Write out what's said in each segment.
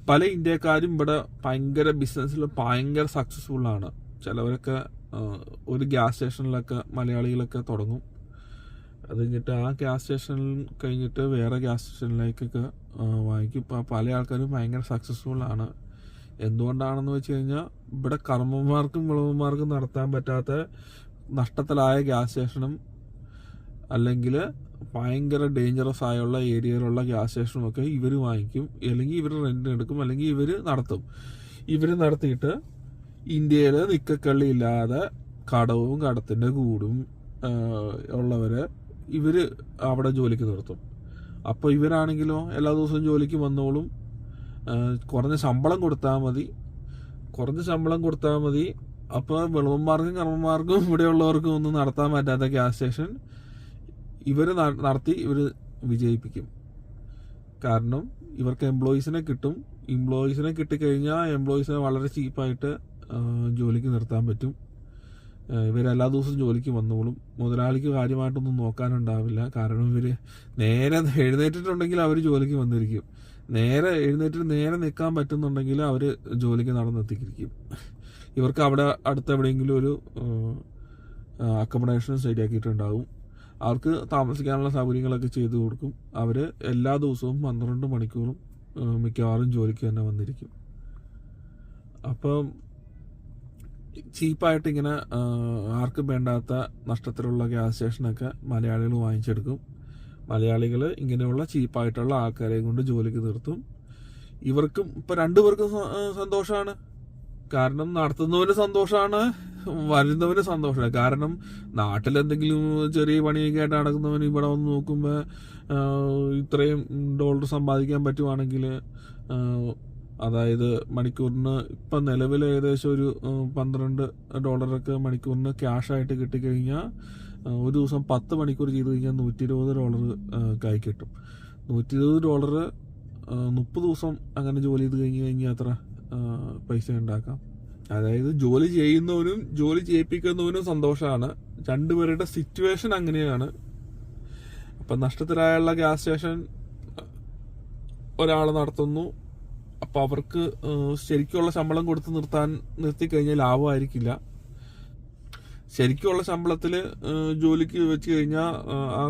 പല ഇന്ത്യക്കാരും ഇവിടെ ഭയങ്കര ബിസിനസ്സിൽ ഭയങ്കര സക്സസ്ഫുള്ളാണ്. ചിലവരൊക്കെ ഒരു ഗ്യാസ് സ്റ്റേഷനിലൊക്കെ മലയാളികളൊക്കെ തുടങ്ങും. അത് കഴിഞ്ഞിട്ട് ആ ഗ്യാസ് സ്റ്റേഷനിൽ കഴിഞ്ഞിട്ട് വേറെ ഗ്യാസ് സ്റ്റേഷനിലേക്കൊക്കെ വാങ്ങിക്കും. പല ആൾക്കാരും ഭയങ്കര സക്സസ്ഫുള്ളാണ്. എന്തുകൊണ്ടാണെന്ന് വെച്ച് കഴിഞ്ഞാൽ ഇവിടെ കർമ്മന്മാർക്കും വിളവന്മാർക്കും നടത്താൻ പറ്റാത്ത നഷ്ടത്തിലായ ഗ്യാസ് സ്റ്റേഷനും അല്ലെങ്കിൽ ഭയങ്കര ഡേഞ്ചറസ് ആയുള്ള ഏരിയയിലുള്ള ഗ്യാസ് സ്റ്റേഷനുമൊക്കെ ഇവർ വാങ്ങിക്കും, അല്ലെങ്കിൽ ഇവർ റെന്റിന് എടുക്കും, അല്ലെങ്കിൽ ഇവർ നടത്തും. ഇവർ നടത്തിയിട്ട് ഇന്ത്യയിൽ നിക്കക്കള്ളി ഇല്ലാതെ കടവും കടത്തിൻ്റെ കൂടും ഉള്ളവരെ ഇവർ അവിടെ ജോലിക്ക് നിർത്തും. അപ്പോൾ ഇവരാണെങ്കിലോ എല്ലാ ദിവസവും ജോലിക്ക് വന്നോളും. കുറഞ്ഞ ശമ്പളം കൊടുത്താൽ മതി. അപ്പോൾ വിളവന്മാർക്കും കർമ്മന്മാർക്കും ഇവിടെയുള്ളവർക്കും ഒന്നും നടത്താൻ പറ്റാത്ത ഗ്യാസ് സ്റ്റേഷൻ ഇവർ നടത്തി ഇവർ വിജയിപ്പിക്കും. കാരണം ഇവർക്ക് എംപ്ലോയീസിനെ കിട്ടിക്കഴിഞ്ഞാൽ എംപ്ലോയീസിനെ വളരെ ചീപ്പായിട്ട് ജോലിക്ക് നിർത്താൻ പറ്റും. ഇവരെല്ലാ ദിവസവും ജോലിക്ക് വന്നോളും. മുതലാളിക്ക് കാര്യമായിട്ടൊന്നും നോക്കാനുണ്ടാവില്ല. കാരണം ഇവർ നേരെ എഴുന്നേറ്റിട്ടുണ്ടെങ്കിൽ അവർ ജോലിക്ക് വന്നിരിക്കും. നേരെ നിൽക്കാൻ പറ്റുന്നുണ്ടെങ്കിൽ അവർ ജോലിക്ക് നടന്നെത്തിയിരിക്കും. ഇവർക്ക് അവിടെ അടുത്തെവിടെയെങ്കിലും ഒരു അക്കോമഡേഷൻ ശരിയാക്കിയിട്ടുണ്ടാവും. അവർക്ക് താമസിക്കാനുള്ള സൗകര്യങ്ങളൊക്കെ ചെയ്തു കൊടുക്കും. അവർ എല്ലാ ദിവസവും 12 മണിക്കൂറും മിക്കവാറും ജോലിക്ക് തന്നെ വന്നിരിക്കും. അപ്പം ചീപ്പായിട്ട് ഇങ്ങനെ ആർക്കും വേണ്ടാത്ത നഷ്ടത്തിലുള്ള ഗ്യാസ് സ്റ്റേഷനൊക്കെ മലയാളികൾ വാങ്ങിച്ചെടുക്കും. മലയാളികൾ ഇങ്ങനെയുള്ള ചീപ്പായിട്ടുള്ള ആൾക്കാരെ കൊണ്ട് ജോലിക്ക് നിർത്തും. ഇവർക്കും ഇപ്പം രണ്ടുപേർക്കും സന്തോഷമാണ്. കാരണം നടത്തുന്നവന് സന്തോഷമാണ്, വരുന്നവന് സന്തോഷമാണ്. കാരണം നാട്ടിലെന്തെങ്കിലും ചെറിയ പണിയൊക്കെ ആയിട്ട് നടക്കുന്നവന് ഇവിടെ വന്ന് നോക്കുമ്പോൾ ഇത്രയും $12 സമ്പാദിക്കാൻ പറ്റുവാണെങ്കിൽ, അതായത് മണിക്കൂറിന് ഇപ്പം നിലവിൽ ഏകദേശം ഒരു $12 മണിക്കൂറിന് ക്യാഷായിട്ട് കിട്ടിക്കഴിഞ്ഞാൽ ഒരു ദിവസം 10 മണിക്കൂർ ചെയ്ത് കഴിഞ്ഞാൽ $120 കൈ കിട്ടും. $120 30 ദിവസം അങ്ങനെ ജോലി ചെയ്ത് കഴിഞ്ഞാൽ അത്ര പൈസ ഉണ്ടാക്കാം. അതായത് ജോലി ചെയ്യുന്നവനും ജോലി ചെയ്യിപ്പിക്കുന്നവനും സന്തോഷമാണ്. രണ്ടുപേരുടെ സിറ്റുവേഷൻ അങ്ങനെയാണ്. അപ്പം നഷ്ടത്തിലായുള്ള ഗ്യാസ് സ്റ്റേഷൻ ഒരാൾ നടത്തുന്നു. അപ്പം അവർക്ക് ശരിക്കുള്ള ശമ്പളം കൊടുത്ത് നിർത്തിക്കഴിഞ്ഞാൽ ലാഭമായിരിക്കില്ല. ശരിക്കുള്ള ശമ്പളത്തിൽ ജോലിക്ക് വെച്ച് കഴിഞ്ഞാൽ ആ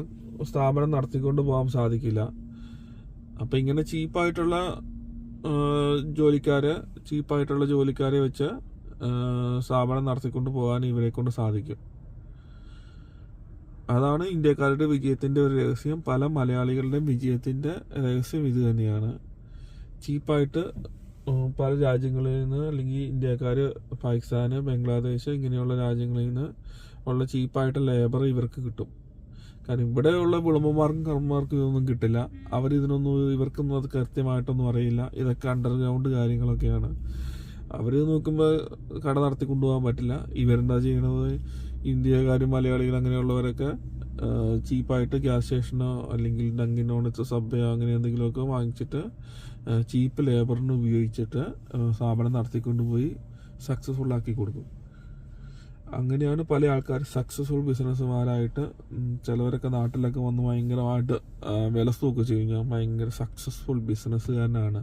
സ്ഥാപനം നടത്തിക്കൊണ്ട് പോകാൻ സാധിക്കില്ല. അപ്പം ഇങ്ങനെ ചീപ്പായിട്ടുള്ള ജോലിക്കാരെ വെച്ച് സ്ഥാപനം നടത്തിക്കൊണ്ട് പോകാൻ ഇവരെ കൊണ്ട് സാധിക്കും. അതാണ് ഇന്ത്യക്കാരുടെ വിജയത്തിൻ്റെ ഒരു രഹസ്യം. പല മലയാളികളുടെയും വിജയത്തിൻ്റെ രഹസ്യം ഇത് തന്നെയാണ്. ചീപ്പായിട്ട് പല രാജ്യങ്ങളിൽ നിന്ന്, അല്ലെങ്കിൽ ഇന്ത്യക്കാർ പാകിസ്ഥാന്, ബംഗ്ലാദേശ് ഇങ്ങനെയുള്ള രാജ്യങ്ങളിൽ നിന്ന് ഉള്ള ചീപ്പായിട്ട് ലേബർ ഇവർക്ക് കിട്ടും. കാരണം ഇവിടെയുള്ള വിളമ്പന്മാർക്കും കർമ്മമാർക്കും ഇതൊന്നും കിട്ടില്ല. ഇവർക്കൊന്നും അത് കൃത്യമായിട്ടൊന്നും അറിയില്ല. ഇതൊക്കെ അണ്ടർഗ്രൗണ്ട് കാര്യങ്ങളൊക്കെയാണ്. അവർ നോക്കുമ്പോൾ കട നടത്തി കൊണ്ടുപോകാൻ പറ്റില്ല. ഇവരെന്താ ചെയ്യണത്? ഇന്ത്യക്കാരും മലയാളികൾ അങ്ങനെയുള്ളവരൊക്കെ ചീപ്പായിട്ട് ഗ്യാസ് സ്റ്റേഷനോ അല്ലെങ്കിൽ ഡങ്കിൻ ഡോണറ്റ്സ്, സബ്വയോ അങ്ങനെ എന്തെങ്കിലുമൊക്കെ വാങ്ങിച്ചിട്ട് ചീപ്പ് ലേബറിന് ഉപയോഗിച്ചിട്ട് സ്ഥാപനം നടത്തിക്കൊണ്ടുപോയി സക്സസ്ഫുൾ ആക്കി കൊടുക്കും. അങ്ങനെയാണ് പല ആൾക്കാർ സക്സസ്ഫുൾ ബിസിനസ്സുമാരായിട്ട്. ചിലവരൊക്കെ നാട്ടിലൊക്കെ വന്ന് ഭയങ്കരമായിട്ട് വിലസൊക്കെ ചെയ്യും. ഭയങ്കര സക്സസ്ഫുൾ ബിസിനസ്സുകാരനാണ്.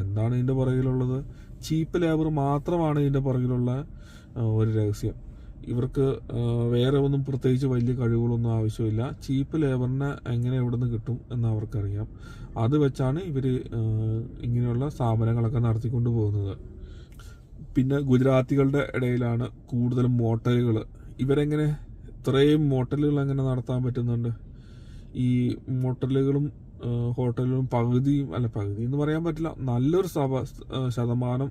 എന്താണ് ഇതിൻ്റെ പുറകിലുള്ളത്? ചീപ്പ് ലേബർ മാത്രമാണ് ഇതിൻ്റെ പുറകിലുള്ള ഒരു രഹസ്യം. ഇവർക്ക് വേറെ ഒന്നും പ്രത്യേകിച്ച് വലിയ കഴിവുകളൊന്നും ആവശ്യമില്ല. ചീപ്പ് ലേബറിനെ എങ്ങനെ എവിടെ നിന്ന് കിട്ടും എന്ന് അവർക്കറിയാം. അത് വെച്ചാണ് ഇവർ ഇങ്ങനെയുള്ള സ്ഥാപനങ്ങളൊക്കെ നടത്തിക്കൊണ്ട് പോകുന്നത്. പിന്നെ ഗുജറാത്തികളുടെ ഇടയിലാണ് കൂടുതലും മോട്ടലുകൾ. ഇവരെങ്ങനെ ഇത്രയും മോട്ടലുകൾ എങ്ങനെ നടത്താൻ പറ്റുന്നുണ്ട്? ഈ മോട്ടലുകളും ഹോട്ടലുകളും പകുതി എന്ന് പറയാൻ പറ്റില്ല, നല്ലൊരു ശതമാനം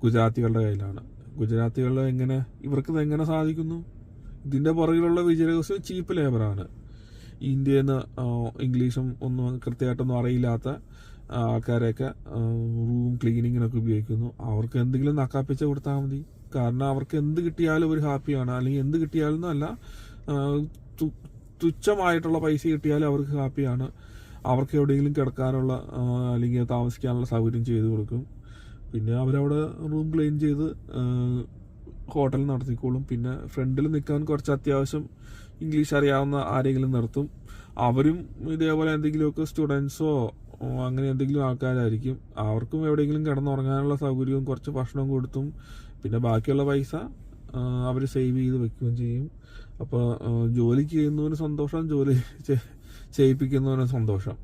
ഗുജറാത്തികളുടെ കയ്യിലാണ്. ഇവർക്ക് എങ്ങനെ സാധിക്കുന്നു? ഇതിൻ്റെ പുറകിലുള്ള വിജയരഹസ്യം ചീപ്പ് ലേബറാണ്. ഇന്ത്യയിൽ നിന്ന് ഇംഗ്ലീഷും ഒന്നും കൃത്യമായിട്ടൊന്നും അറിയില്ലാത്ത ആൾക്കാരെയൊക്കെ റൂം ക്ലീനിങ്ങിനൊക്കെ ഉപയോഗിക്കുന്നു. അവർക്ക് എന്തെങ്കിലും നക്കാപ്പിച്ച കൊടുത്താൽ മതി. കാരണം അവർക്ക് എന്ത് കിട്ടിയാലും ഒരു ഹാപ്പിയാണ്. അല്ലെങ്കിൽ എന്ത് കിട്ടിയാലും എന്നല്ല, തുച്ഛമായിട്ടുള്ള പൈസ കിട്ടിയാലും അവർക്ക് ഹാപ്പിയാണ്. അവർക്ക് എവിടെയെങ്കിലും കിടക്കാനുള്ള അല്ലെങ്കിൽ താമസിക്കാനുള്ള സൗകര്യം ചെയ്തു കൊടുക്കും. പിന്നെ അവരവിടെ റൂം ക്ലീൻ ചെയ്ത് ഹോട്ടൽ നടത്തിക്കോളും. പിന്നെ ഫ്രണ്ടിൽ നിൽക്കാൻ കുറച്ച് അത്യാവശ്യം ഇംഗ്ലീഷ് അറിയാവുന്ന ആരെങ്കിലും നിർത്തും. അവരും ഇതേപോലെ എന്തെങ്കിലുമൊക്കെ സ്റ്റുഡൻസോ അങ്ങനെ എന്തെങ്കിലും ആൾക്കാരായിരിക്കും. അവർക്കും എവിടെയെങ്കിലും കിടന്നുറങ്ങാനുള്ള സൗകര്യവും കുറച്ച് ഭക്ഷണവും കൊടുത്തും പിന്നെ ബാക്കിയുള്ള പൈസ അവർ സേവ് ചെയ്ത് വെക്കുകയും ചെയ്യും. അപ്പോൾ ജോലിക്ക് ചെയ്യുന്നവന് സന്തോഷം, ജോലി ചെയ്യിപ്പിക്കുന്നവന് സന്തോഷം.